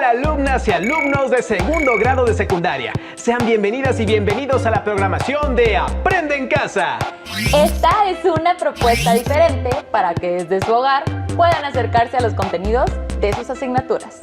Hola alumnas y alumnos de segundo grado de secundaria. Sean bienvenidas y bienvenidos a la programación de Aprende en Casa. Esta es una propuesta diferente para que desde su hogar puedan acercarse a los contenidos de sus asignaturas.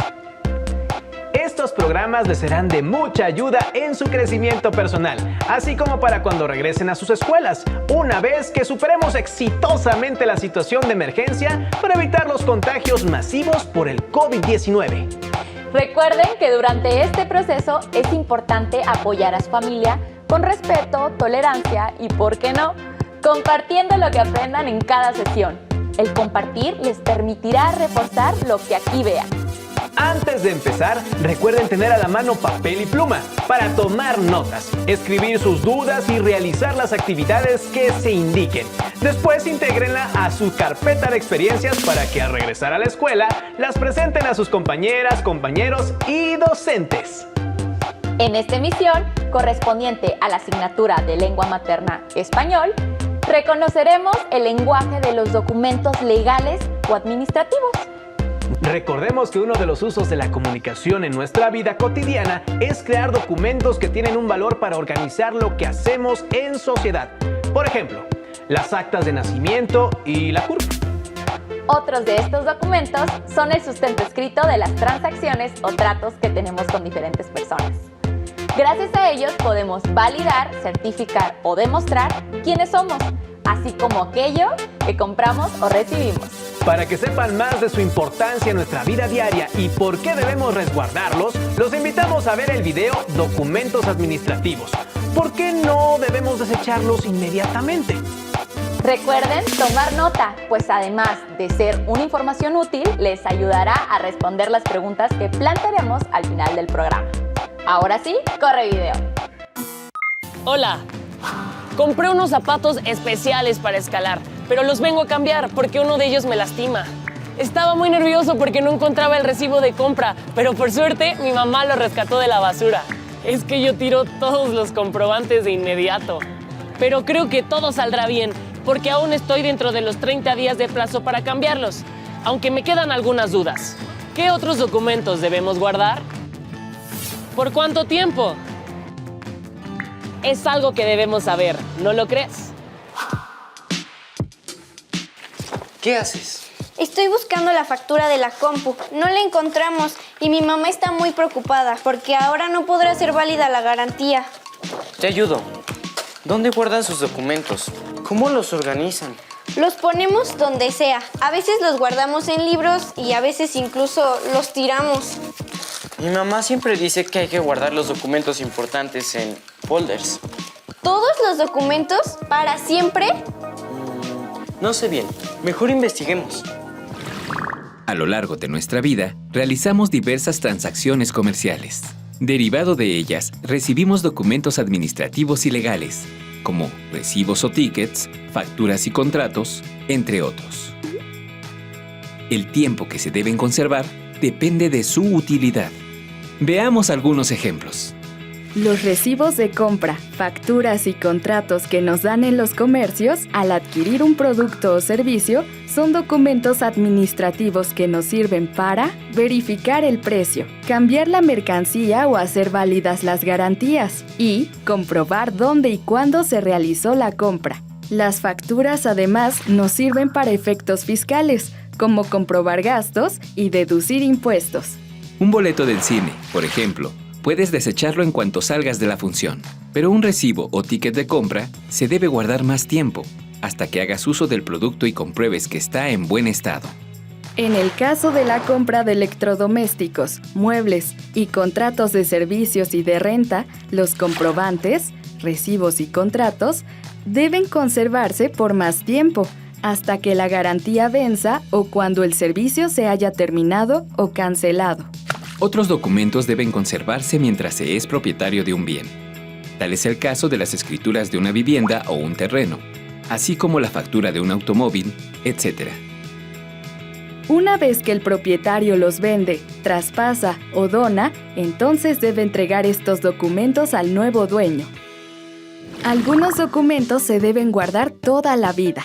Estos programas les serán de mucha ayuda en su crecimiento personal, así como para cuando regresen a sus escuelas, una vez que superemos exitosamente la situación de emergencia para evitar los contagios masivos por el COVID-19. Recuerden que durante este proceso es importante apoyar a su familia con respeto, tolerancia y, ¿por qué no?, compartiendo lo que aprendan en cada sesión. El compartir les permitirá reforzar lo que aquí vean. Antes de empezar, recuerden tener a la mano papel y pluma para tomar notas, escribir sus dudas y realizar las actividades que se indiquen. Después, intégrenla a su carpeta de experiencias para que al regresar a la escuela las presenten a sus compañeras, compañeros y docentes. En esta emisión, correspondiente a la asignatura de Lengua Materna Español, reconoceremos el lenguaje de los documentos legales o administrativos. Recordemos que uno de los usos de la comunicación en nuestra vida cotidiana es crear documentos que tienen un valor para organizar lo que hacemos en sociedad. Por ejemplo, las actas de nacimiento y la CURP. Otros de estos documentos son el sustento escrito de las transacciones o tratos que tenemos con diferentes personas. Gracias a ellos podemos validar, certificar o demostrar quiénes somos, así como aquello que compramos o recibimos. Para que sepan más de su importancia en nuestra vida diaria y por qué debemos resguardarlos, los invitamos a ver el video Documentos Administrativos. ¿Por qué no debemos desecharlos inmediatamente? Recuerden tomar nota, pues además de ser una información útil, les ayudará a responder las preguntas que plantearemos al final del programa. Ahora sí, corre video. Hola, compré unos zapatos especiales para escalar, pero los vengo a cambiar porque uno de ellos me lastima. Estaba muy nervioso porque no encontraba el recibo de compra, pero por suerte mi mamá lo rescató de la basura. Es que yo tiro todos los comprobantes de inmediato. Pero creo que todo saldrá bien, porque aún estoy dentro de los 30 días de plazo para cambiarlos, aunque me quedan algunas dudas. ¿Qué otros documentos debemos guardar? ¿Por cuánto tiempo? Es algo que debemos saber, ¿no lo crees? ¿Qué haces? Estoy buscando la factura de la compu. No la encontramos y mi mamá está muy preocupada porque ahora no podrá ser válida la garantía. Te ayudo. ¿Dónde guardan sus documentos? ¿Cómo los organizan? Los ponemos donde sea. A veces los guardamos en libros y a veces incluso los tiramos. Mi mamá siempre dice que hay que guardar los documentos importantes en folders. ¿Todos los documentos? ¿Para siempre? No sé bien. Mejor investiguemos. A lo largo de nuestra vida, realizamos diversas transacciones comerciales. Derivado de ellas, recibimos documentos administrativos y legales, como recibos o tickets, facturas y contratos, entre otros. El tiempo que se deben conservar depende de su utilidad. Veamos algunos ejemplos. Los recibos de compra, facturas y contratos que nos dan en los comercios al adquirir un producto o servicio son documentos administrativos que nos sirven para verificar el precio, cambiar la mercancía o hacer válidas las garantías y comprobar dónde y cuándo se realizó la compra. Las facturas además nos sirven para efectos fiscales, como comprobar gastos y deducir impuestos. Un boleto del cine, por ejemplo, puedes desecharlo en cuanto salgas de la función, pero un recibo o ticket de compra se debe guardar más tiempo, hasta que hagas uso del producto y compruebes que está en buen estado. En el caso de la compra de electrodomésticos, muebles y contratos de servicios y de renta, los comprobantes, recibos y contratos deben conservarse por más tiempo, hasta que la garantía venza o cuando el servicio se haya terminado o cancelado. Otros documentos deben conservarse mientras se es propietario de un bien. Tal es el caso de las escrituras de una vivienda o un terreno, así como la factura de un automóvil, etc. Una vez que el propietario los vende, traspasa o dona, entonces debe entregar estos documentos al nuevo dueño. Algunos documentos se deben guardar toda la vida,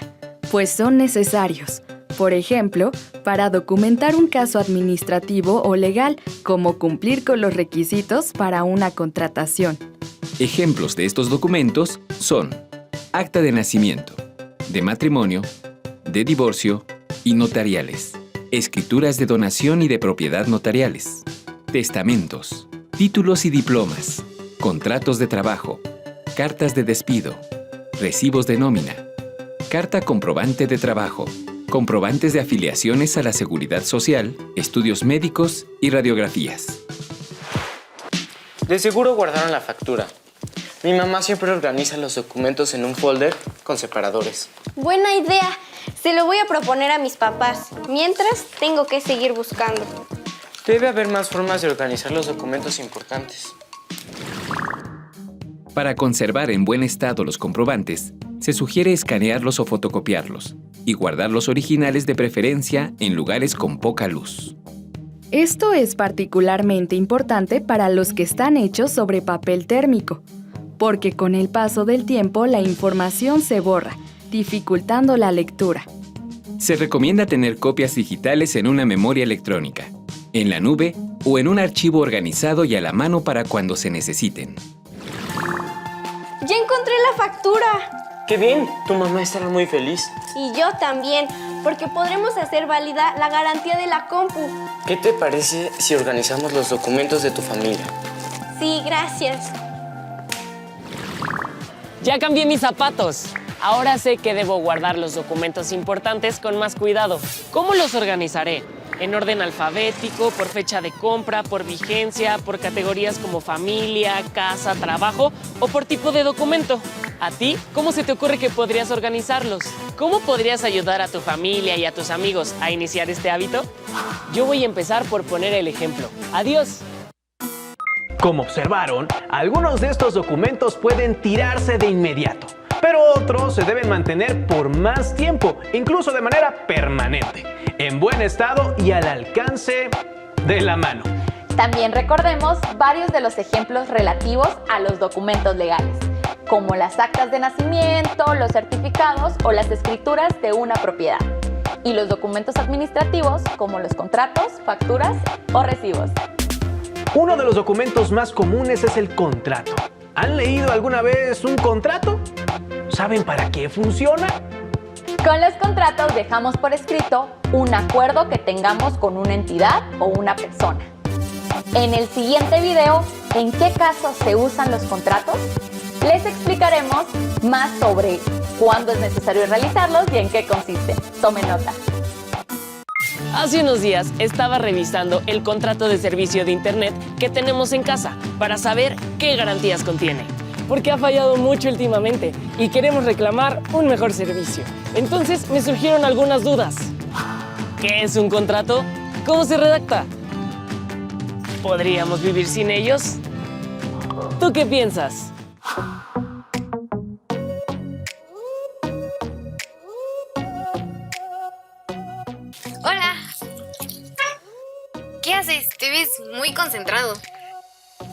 pues son necesarios. Por ejemplo, para documentar un caso administrativo o legal, como cumplir con los requisitos para una contratación. Ejemplos de estos documentos son acta de nacimiento, de matrimonio, de divorcio y notariales, escrituras de donación y de propiedad notariales, testamentos, títulos y diplomas, contratos de trabajo, cartas de despido, recibos de nómina, carta comprobante de trabajo, comprobantes de afiliaciones a la Seguridad Social, estudios médicos y radiografías. De seguro guardaron la factura. Mi mamá siempre organiza los documentos en un folder con separadores. Buena idea. Se lo voy a proponer a mis papás. Mientras, tengo que seguir buscando. Debe haber más formas de organizar los documentos importantes. Para conservar en buen estado los comprobantes, se sugiere escanearlos o fotocopiarlos y guardar los originales de preferencia en lugares con poca luz. Esto es particularmente importante para los que están hechos sobre papel térmico, porque con el paso del tiempo la información se borra, dificultando la lectura. Se recomienda tener copias digitales en una memoria electrónica, en la nube o en un archivo organizado y a la mano para cuando se necesiten. ¡Ya encontré la factura! ¡Qué bien! Tu mamá estará muy feliz. Y yo también, porque podremos hacer válida la garantía de la compu. ¿Qué te parece si organizamos los documentos de tu familia? Sí, gracias. Ya cambié mis zapatos. Ahora sé que debo guardar los documentos importantes con más cuidado. ¿Cómo los organizaré? ¿En orden alfabético, por fecha de compra, por vigencia, por categorías como familia, casa, trabajo o por tipo de documento? ¿A ti? ¿Cómo se te ocurre que podrías organizarlos? ¿Cómo podrías ayudar a tu familia y a tus amigos a iniciar este hábito? Yo voy a empezar por poner el ejemplo. ¡Adiós! Como observaron, algunos de estos documentos pueden tirarse de inmediato, pero otros se deben mantener por más tiempo, incluso de manera permanente, en buen estado y al alcance de la mano. También recordemos varios de los ejemplos relativos a los documentos legales, como las actas de nacimiento, los certificados o las escrituras de una propiedad, y los documentos administrativos como los contratos, facturas o recibos. Uno de los documentos más comunes es el contrato. ¿Han leído alguna vez un contrato? ¿Saben para qué funciona? Con los contratos dejamos por escrito un acuerdo que tengamos con una entidad o una persona. En el siguiente video, ¿en qué casos se usan los contratos? Les explicaremos más sobre cuándo es necesario realizarlos y en qué consisten. Tomen nota. Hace unos días estaba revisando el contrato de servicio de internet que tenemos en casa para saber qué garantías contiene, porque ha fallado mucho últimamente y queremos reclamar un mejor servicio. Entonces me surgieron algunas dudas. ¿Qué es un contrato? ¿Cómo se redacta? ¿Podríamos vivir sin ellos? ¿Tú qué piensas? Hola. ¿Qué haces? Te ves muy concentrado.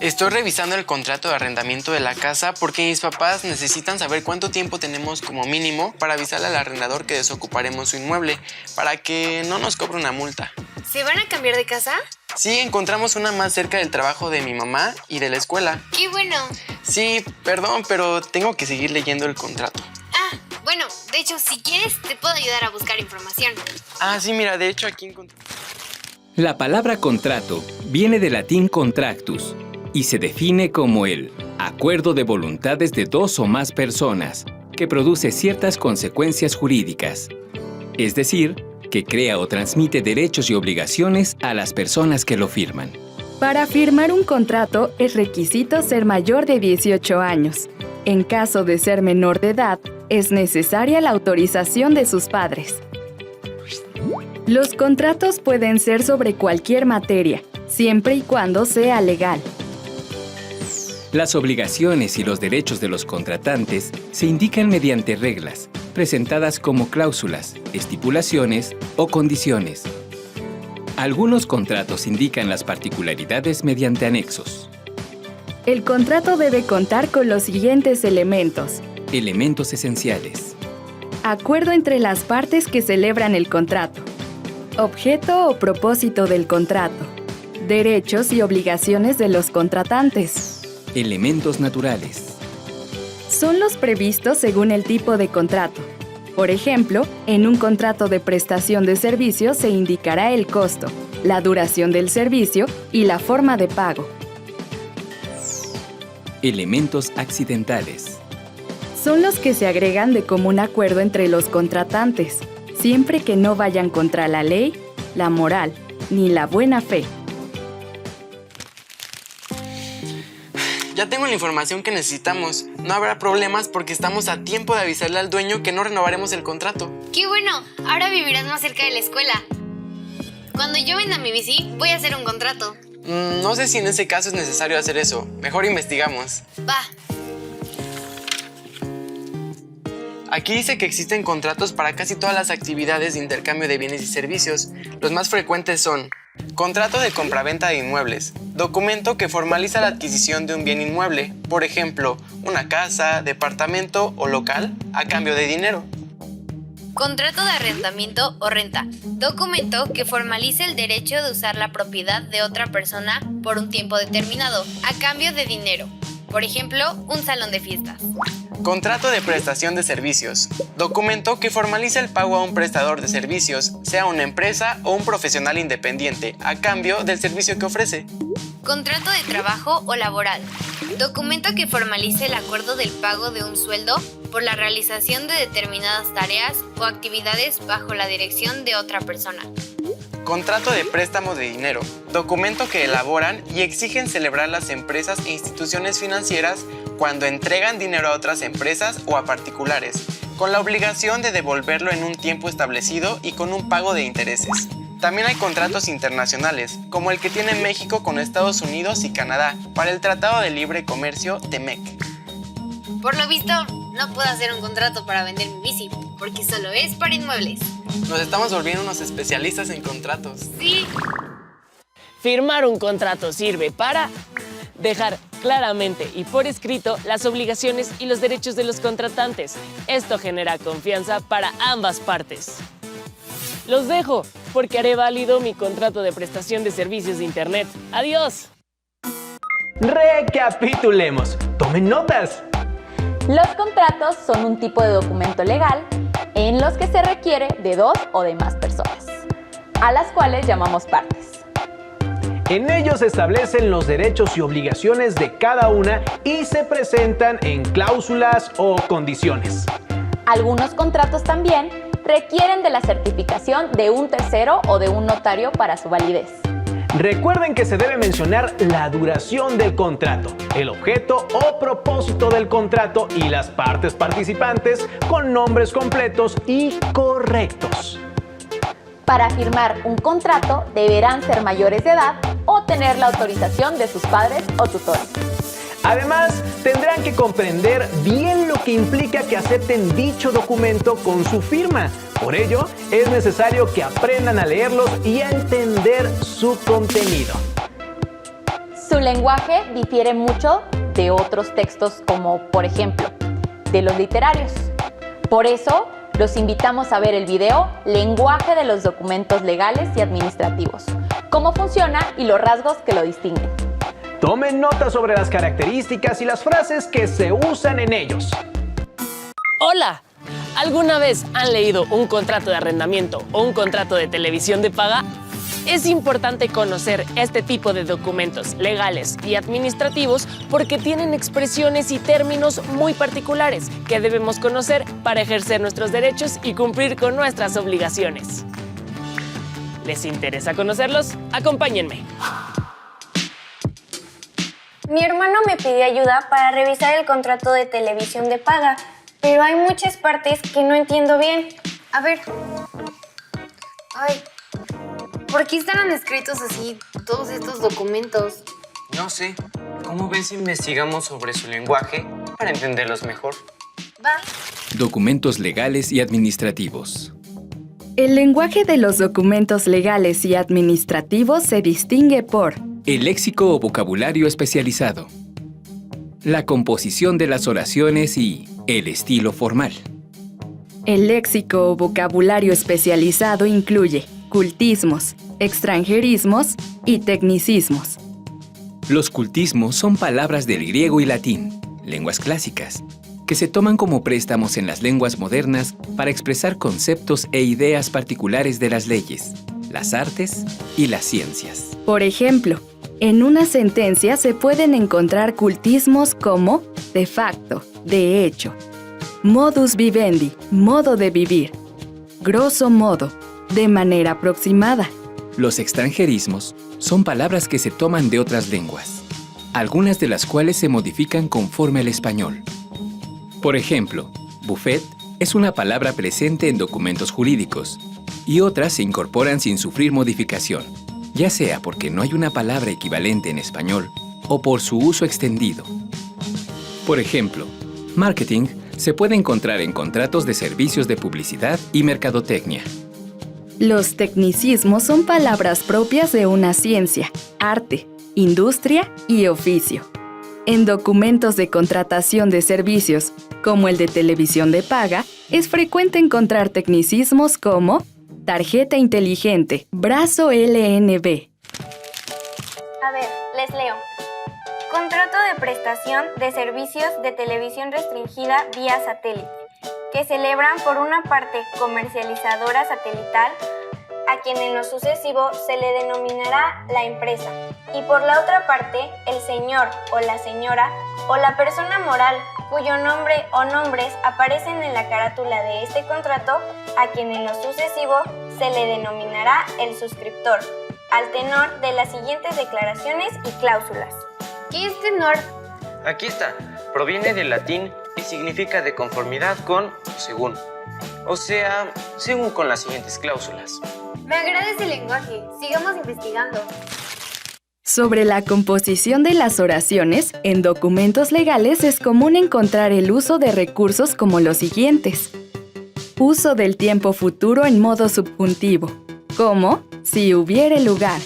Estoy revisando el contrato de arrendamiento de la casa porque mis papás necesitan saber cuánto tiempo tenemos como mínimo para avisarle al arrendador que desocuparemos su inmueble para que no nos cobre una multa. ¿Se van a cambiar de casa? Sí, encontramos una más cerca del trabajo de mi mamá y de la escuela. ¡Qué bueno! Sí, perdón, pero tengo que seguir leyendo el contrato. Ah, bueno, de hecho, si quieres, te puedo ayudar a buscar información. Ah, sí, mira, de hecho aquí encontré... La palabra contrato viene del latín contractus y se define como el acuerdo de voluntades de dos o más personas que produce ciertas consecuencias jurídicas, es decir, que crea o transmite derechos y obligaciones a las personas que lo firman. Para firmar un contrato es requisito ser mayor de 18 años. En caso de ser menor de edad, es necesaria la autorización de sus padres. Los contratos pueden ser sobre cualquier materia, siempre y cuando sea legal. Las obligaciones y los derechos de los contratantes se indican mediante reglas, presentadas como cláusulas, estipulaciones o condiciones. Algunos contratos indican las particularidades mediante anexos. El contrato debe contar con los siguientes elementos. Elementos esenciales. Acuerdo entre las partes que celebran el contrato. Objeto o propósito del contrato. Derechos y obligaciones de los contratantes. Elementos naturales. Son los previstos según el tipo de contrato. Por ejemplo, en un contrato de prestación de servicios se indicará el costo, la duración del servicio y la forma de pago. Elementos accidentales. Son los que se agregan de común acuerdo entre los contratantes, siempre que no vayan contra la ley, la moral, ni la buena fe. Ya tengo la información que necesitamos. No habrá problemas porque estamos a tiempo de avisarle al dueño que no renovaremos el contrato. ¡Qué bueno! Ahora vivirás más cerca de la escuela. Cuando yo venda mi bici, voy a hacer un contrato. No sé si en ese caso es necesario hacer eso. Mejor investigamos. Va. Aquí dice que existen contratos para casi todas las actividades de intercambio de bienes y servicios. Los más frecuentes son: contrato de compraventa de inmuebles, documento que formaliza la adquisición de un bien inmueble, por ejemplo, una casa, departamento o local, a cambio de dinero. Contrato de arrendamiento o renta, documento que formaliza el derecho de usar la propiedad de otra persona por un tiempo determinado, a cambio de dinero, por ejemplo, un salón de fiestas. Contrato de prestación de servicios, documento que formaliza el pago a un prestador de servicios, sea una empresa o un profesional independiente, a cambio del servicio que ofrece. Contrato de trabajo o laboral, documento que formalice el acuerdo del pago de un sueldo por la realización de determinadas tareas o actividades bajo la dirección de otra persona. Contrato de préstamo de dinero, documento que elaboran y exigen celebrar las empresas e instituciones financieras cuando entregan dinero a otras empresas o a particulares, con la obligación de devolverlo en un tiempo establecido y con un pago de intereses. También hay contratos internacionales, como el que tiene México con Estados Unidos y Canadá para el Tratado de Libre Comercio TEMEC. Por lo visto, no puedo hacer un contrato para vender mi bici, porque solo es para inmuebles. Nos estamos volviendo unos especialistas en contratos. Sí. Firmar un contrato sirve para dejar claramente y por escrito las obligaciones y los derechos de los contratantes. Esto genera confianza para ambas partes. Los dejo porque haré válido mi contrato de prestación de servicios de Internet. ¡Adiós! Recapitulemos. Tomen notas. Los contratos son un tipo de documento legal en los que se requiere de dos o de más personas, a las cuales llamamos partes. En ellos se establecen los derechos y obligaciones de cada una y se presentan en cláusulas o condiciones. Algunos contratos también requieren de la certificación de un tercero o de un notario para su validez. Recuerden que se debe mencionar la duración del contrato, el objeto o propósito del contrato y las partes participantes con nombres completos y correctos. Para firmar un contrato deberán ser mayores de edad o tener la autorización de sus padres o tutores. Además, tendrán que comprender bien lo que implica que acepten dicho documento con su firma. Por ello, es necesario que aprendan a leerlos y a entender su contenido. Su lenguaje difiere mucho de otros textos como, por ejemplo, de los literarios. Por eso, los invitamos a ver el video Lenguaje de los documentos legales y administrativos, cómo funciona y los rasgos que lo distinguen. Tomen nota sobre las características y las frases que se usan en ellos. ¡Hola! ¿Alguna vez han leído un contrato de arrendamiento o un contrato de televisión de paga? Es importante conocer este tipo de documentos legales y administrativos porque tienen expresiones y términos muy particulares que debemos conocer para ejercer nuestros derechos y cumplir con nuestras obligaciones. ¿Les interesa conocerlos? Acompáñenme. Mi hermano me pidió ayuda para revisar el contrato de televisión de paga, pero hay muchas partes que no entiendo bien. A ver. Ay, ¿por qué estarán escritos así todos estos documentos? No sé. ¿Cómo ves si investigamos sobre su lenguaje para entenderlos mejor? Va. Documentos legales y administrativos. El lenguaje de los documentos legales y administrativos se distingue por El léxico o vocabulario especializado, la composición de las oraciones y el estilo formal, El léxico o vocabulario especializado incluye cultismos, extranjerismos y tecnicismos. Los cultismos son palabras del griego y latín, lenguas clásicas, que se toman como préstamos en las lenguas modernas para expresar conceptos e ideas particulares de las leyes, las artes y las ciencias. Por ejemplo, en una sentencia se pueden encontrar cultismos como de facto, de hecho, modus vivendi, modo de vivir, grosso modo, de manera aproximada. Los extranjerismos son palabras que se toman de otras lenguas, algunas de las cuales se modifican conforme al español. Por ejemplo, buffet es una palabra presente en documentos jurídicos y otras se incorporan sin sufrir modificación, ya sea porque no hay una palabra equivalente en español o por su uso extendido. Por ejemplo, marketing se puede encontrar en contratos de servicios de publicidad y mercadotecnia. Los tecnicismos son palabras propias de una ciencia, arte, industria y oficio. En documentos de contratación de servicios, como el de televisión de paga, es frecuente encontrar tecnicismos como tarjeta inteligente, brazo LNB. A ver, les leo. Contrato de prestación de servicios de televisión restringida vía satélite, que celebran por una parte comercializadora satelital, a quien en lo sucesivo se le denominará la empresa, y por la otra parte el señor o la señora o la persona moral cuyo nombre o nombres aparecen en la carátula de este contrato, a quien en lo sucesivo se le denominará el suscriptor, al tenor de las siguientes declaraciones y cláusulas. ¿Qué es tenor? Aquí está. Proviene del latín y significa de conformidad con según. O sea, según con las siguientes cláusulas. Me agrada ese lenguaje. Sigamos investigando. Sobre la composición de las oraciones, en documentos legales es común encontrar el uso de recursos como los siguientes. Uso del tiempo futuro en modo subjuntivo, como si hubiere lugar.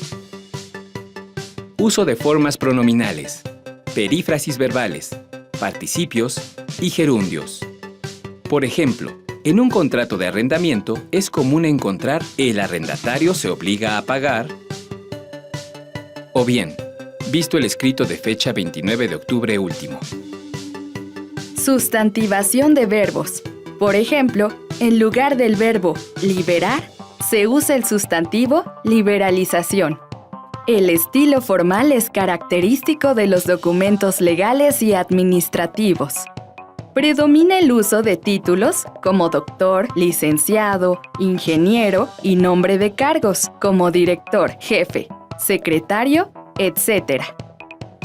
Uso de formas pronominales, perífrasis verbales, participios y gerundios. Por ejemplo, en un contrato de arrendamiento es común encontrar el arrendatario se obliga a pagar, o bien, visto el escrito de fecha 29 de octubre último. Sustantivación de verbos. Por ejemplo, en lugar del verbo liberar, se usa el sustantivo liberalización. El estilo formal es característico de los documentos legales y administrativos. Predomina el uso de títulos como doctor, licenciado, ingeniero y nombre de cargos como director, jefe, secretario, etc.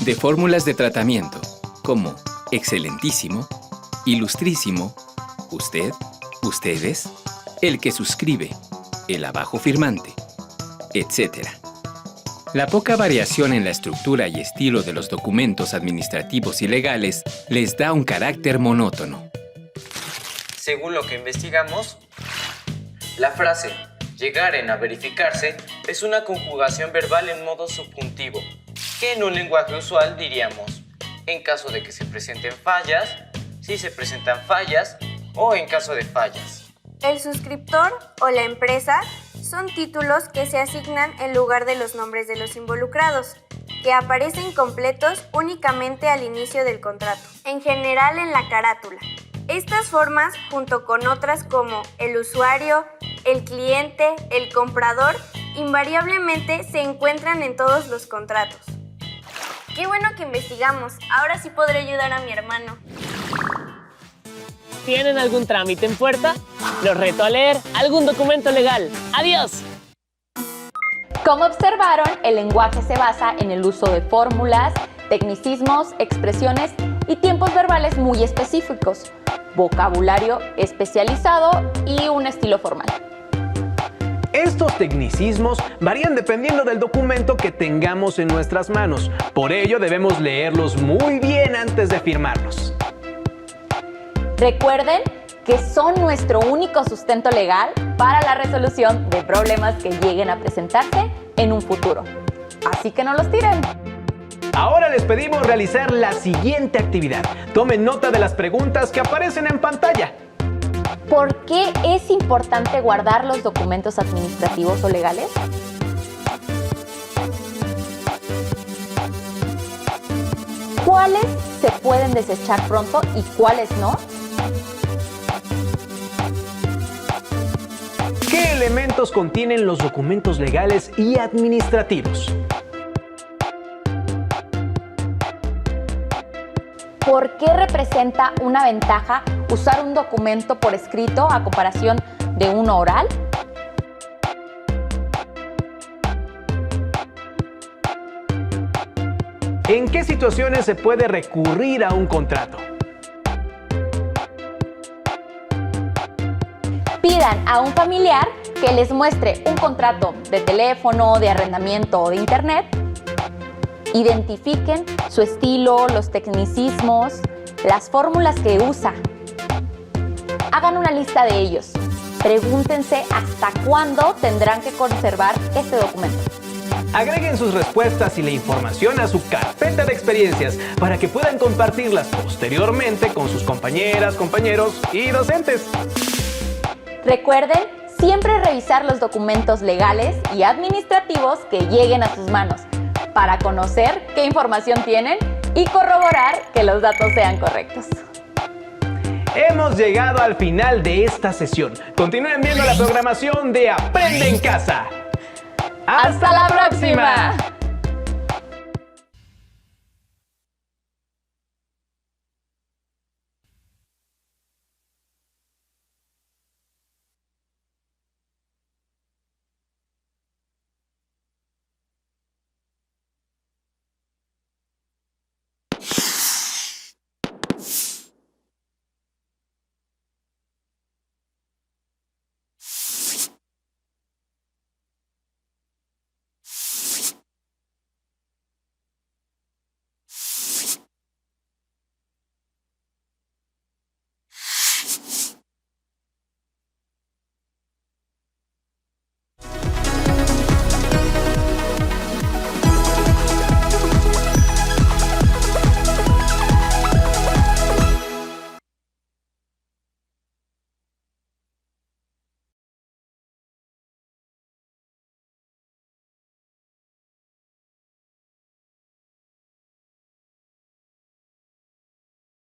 De fórmulas de tratamiento como excelentísimo, ilustrísimo, usted, ustedes, el que suscribe, el abajo firmante, etc. La poca variación en la estructura y estilo de los documentos administrativos y legales les da un carácter monótono. Según lo que investigamos, la frase llegaren a verificarse es una conjugación verbal en modo subjuntivo, que en un lenguaje usual diríamos en caso de que se presenten fallas, si se presentan fallas o en caso de fallas. El suscriptor o la empresa son títulos que se asignan en lugar de los nombres de los involucrados, que aparecen completos únicamente al inicio del contrato, en general en la carátula. Estas formas, junto con otras como el usuario, el cliente, el comprador, invariablemente se encuentran en todos los contratos. Qué bueno que investigamos, ahora sí podré ayudar a mi hermano. ¿Tienen algún trámite en puerta? Los reto a leer algún documento legal. ¡Adiós! Como observaron, el lenguaje se basa en el uso de fórmulas, tecnicismos, expresiones y tiempos verbales muy específicos, vocabulario especializado y un estilo formal. Estos tecnicismos varían dependiendo del documento que tengamos en nuestras manos. Por ello debemos leerlos muy bien antes de firmarlos. Recuerden que son nuestro único sustento legal para la resolución de problemas que lleguen a presentarse en un futuro. Así que no los tiren. Ahora les pedimos realizar la siguiente actividad. Tomen nota de las preguntas que aparecen en pantalla. ¿Por qué es importante guardar los documentos administrativos o legales? ¿Cuáles se pueden desechar pronto y cuáles no? ¿Qué elementos contienen los documentos legales y administrativos? ¿Por qué representa una ventaja usar un documento por escrito a comparación de uno oral? ¿En qué situaciones se puede recurrir a un contrato? Pidan a un familiar que les muestre un contrato de teléfono, de arrendamiento o de internet. Identifiquen su estilo, los tecnicismos, las fórmulas que usa. Hagan una lista de ellos. Pregúntense hasta cuándo tendrán que conservar este documento. Agreguen sus respuestas y la información a su carpeta de experiencias para que puedan compartirlas posteriormente con sus compañeras, compañeros y docentes. Recuerden siempre revisar los documentos legales y administrativos que lleguen a sus manos para conocer qué información tienen y corroborar que los datos sean correctos. Hemos llegado al final de esta sesión. Continúen viendo la programación de Aprende en Casa. ¡Hasta la próxima!